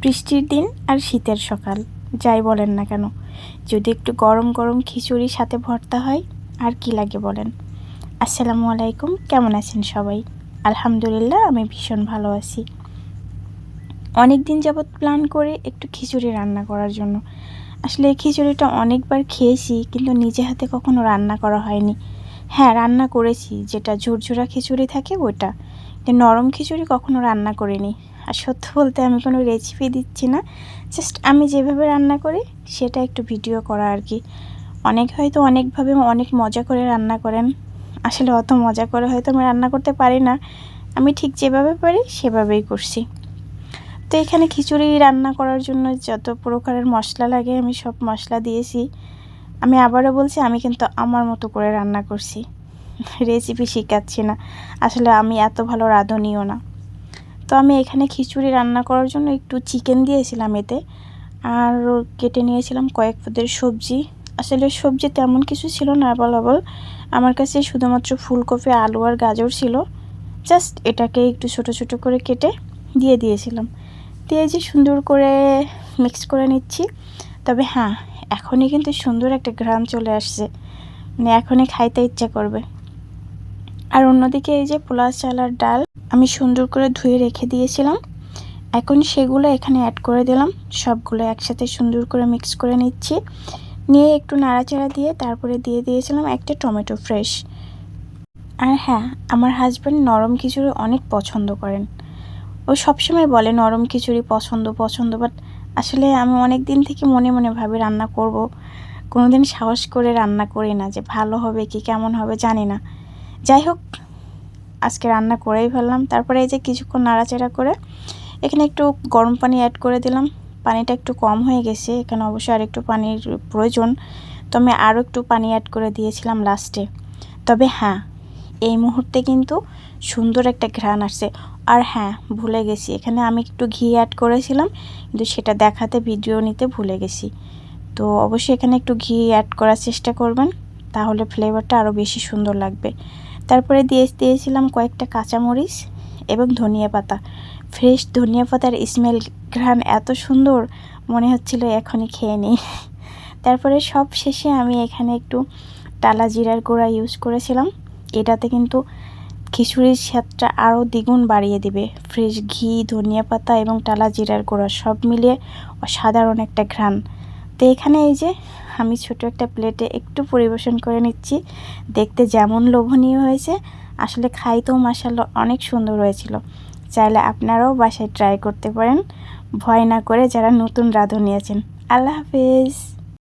বৃষ্টির দিন আর শীতের সকাল, যাই বলেন না কেন, যদি একটু গরম গরম খিচুড়ির সাথে ভর্তা হয় আর কি লাগে বলেন। আসসালামু আলাইকুম, কেমন আছেন সবাই? আলহামদুলিল্লাহ, আমি ভীষণ ভালো আছি। অনেক দিন যাবৎ প্ল্যান করে একটু খিচুড়ি রান্না করার জন্য। আসলে এই খিচুড়িটা অনেকবার খেয়েছি, কিন্তু নিজে হাতে কখনো রান্না করা হয়নি। হ্যাঁ, রান্না করেছি, যেটা ঝুরঝুরা খিচুড়ি থাকে ওইটা, নরম খিচুড়ি কখনো রান্না করিনি। আর সত্যি বলতে আমি কোনো রেসিপি দিচ্ছি না, জাস্ট আমি যেভাবে রান্না করি সেটা একটু ভিডিও করা আর কি। অনেক হয়তো অনেকভাবে অনেক মজা করে রান্না করেন, আসলে অত মজা করে হয়তো আমি রান্না করতে পারি না। আমি ঠিক যেভাবে পারি সেভাবেই করছি। তো এখানে খিচুড়ি রান্না করার জন্য যত প্রকারের মশলা লাগে আমি সব মশলা দিয়েছি। আমি আবারও বলছি, আমি কিন্তু আমার মতো করে রান্না করছি, রেসিপি শেখাচ্ছি না। আসলে আমি এত ভালো রাঁধুনিও না। তো আমি এখানে খিচুড়ি রান্না করার জন্য একটু চিকেন দিয়েছিলাম এতে, আর কেটে নিয়েছিলাম কয়েক পদের সবজি। আসলে সবজি তেমন কিছু ছিল না অ্যাভেলেবল, আমার কাছে শুধুমাত্র ফুলকপি, আলু আর গাজর ছিল। জাস্ট এটাকে একটু ছোট ছোট করে কেটে দিয়ে দিয়েছিলাম, দিয়ে যে সুন্দর করে মিক্স করে নিচ্ছি। তবে হ্যাঁ, এখনই কিন্তু সুন্দর একটা ঘ্রাণ চলে আসছে, মানে এখনই খাইতে ইচ্ছা করবে। আর অন্যদিকে এই যে পোলাও চাল আর ডাল আমি সুন্দর করে ধুয়ে রেখে দিয়েছিলাম, এখন সেগুলো এখানে অ্যাড করে দিলাম। সবগুলো একসাথে সুন্দর করে মিক্স করে নিচ্ছি, নিয়ে একটু নাড়াচাড়া দিয়ে তারপরে দিয়ে দিয়েছিলাম একটা টমেটো ফ্রেশ। আর হ্যাঁ, আমার হাজব্যান্ড নরম খিচুড়ি অনেক পছন্দ করেন। ও সবসময় বলে নরম খিচুড়ি পছন্দ পছন্দ, বাট আসলে আমি অনেক দিন থেকে মনে মনে ভাবি রান্না করব, কোনোদিন সাহস করে রান্না করি না, যে ভালো হবে কি কেমন হবে জানি না। যাই হোক, আজকে রান্না করেই ফেললাম। তারপরে এই যে কিছুক্ষণ নাড়াচাড়া করে এখানে একটু গরম পানি অ্যাড করে দিলাম। পানিটা একটু কম হয়ে গেছে, এখানে অবশ্যই আর একটু পানির প্রয়োজন, তো আমি আরও একটু পানি অ্যাড করে দিয়েছিলাম লাস্টে। তবে হ্যাঁ, এই মুহূর্তে কিন্তু সুন্দর একটা ঘ্রাণ আসছে। আর হ্যাঁ, ভুলে গেছি, এখানে আমি একটু ঘি অ্যাড করেছিলাম, কিন্তু সেটা দেখাতে ভিডিও নিতে ভুলে গেছি। তো অবশ্যই এখানে একটু ঘি অ্যাড করার চেষ্টা করবেন, তাহলে ফ্লেভারটা আরও বেশি সুন্দর লাগবে। তারপরে দিয়েছিলাম কয়েকটা কাঁচামরিচ এবং ধনিয়া পাতা। ফ্রেশ ধনিয়া পাতার স্মেল, ঘ্রাণ এত সুন্দর, মনে হচ্ছিল এখনই খেয়ে নিই। তারপরে সব শেষে আমি এখানে একটু টালা জিরার গুঁড়া ইউজ করেছিলাম। এটাতে কিন্তু খিচুড়ির স্বাদটা আরও দ্বিগুণ বাড়িয়ে দিবে। ফ্রেশ ঘি, ধনিয়া পাতা এবং টালা জিরার গুঁড়া সব মিলিয়ে অসাধারণ একটা ঘ্রাণ। তো এখানে এই যে আমি ছোট একটা প্লেটে একটু পরিবেশন করে নিচ্ছি। দেখতে যেমন লোভনীয় হয়েছে, আসলে খাইতেও মাশাআল্লাহ অনেক সুন্দর হয়েছিল। চাইলে আপনারাও বাসায় ট্রাই করতে পারেন, ভয় না করে, যারা নতুন রাঁধুনি আছেন। আল্লাহ হাফেজ।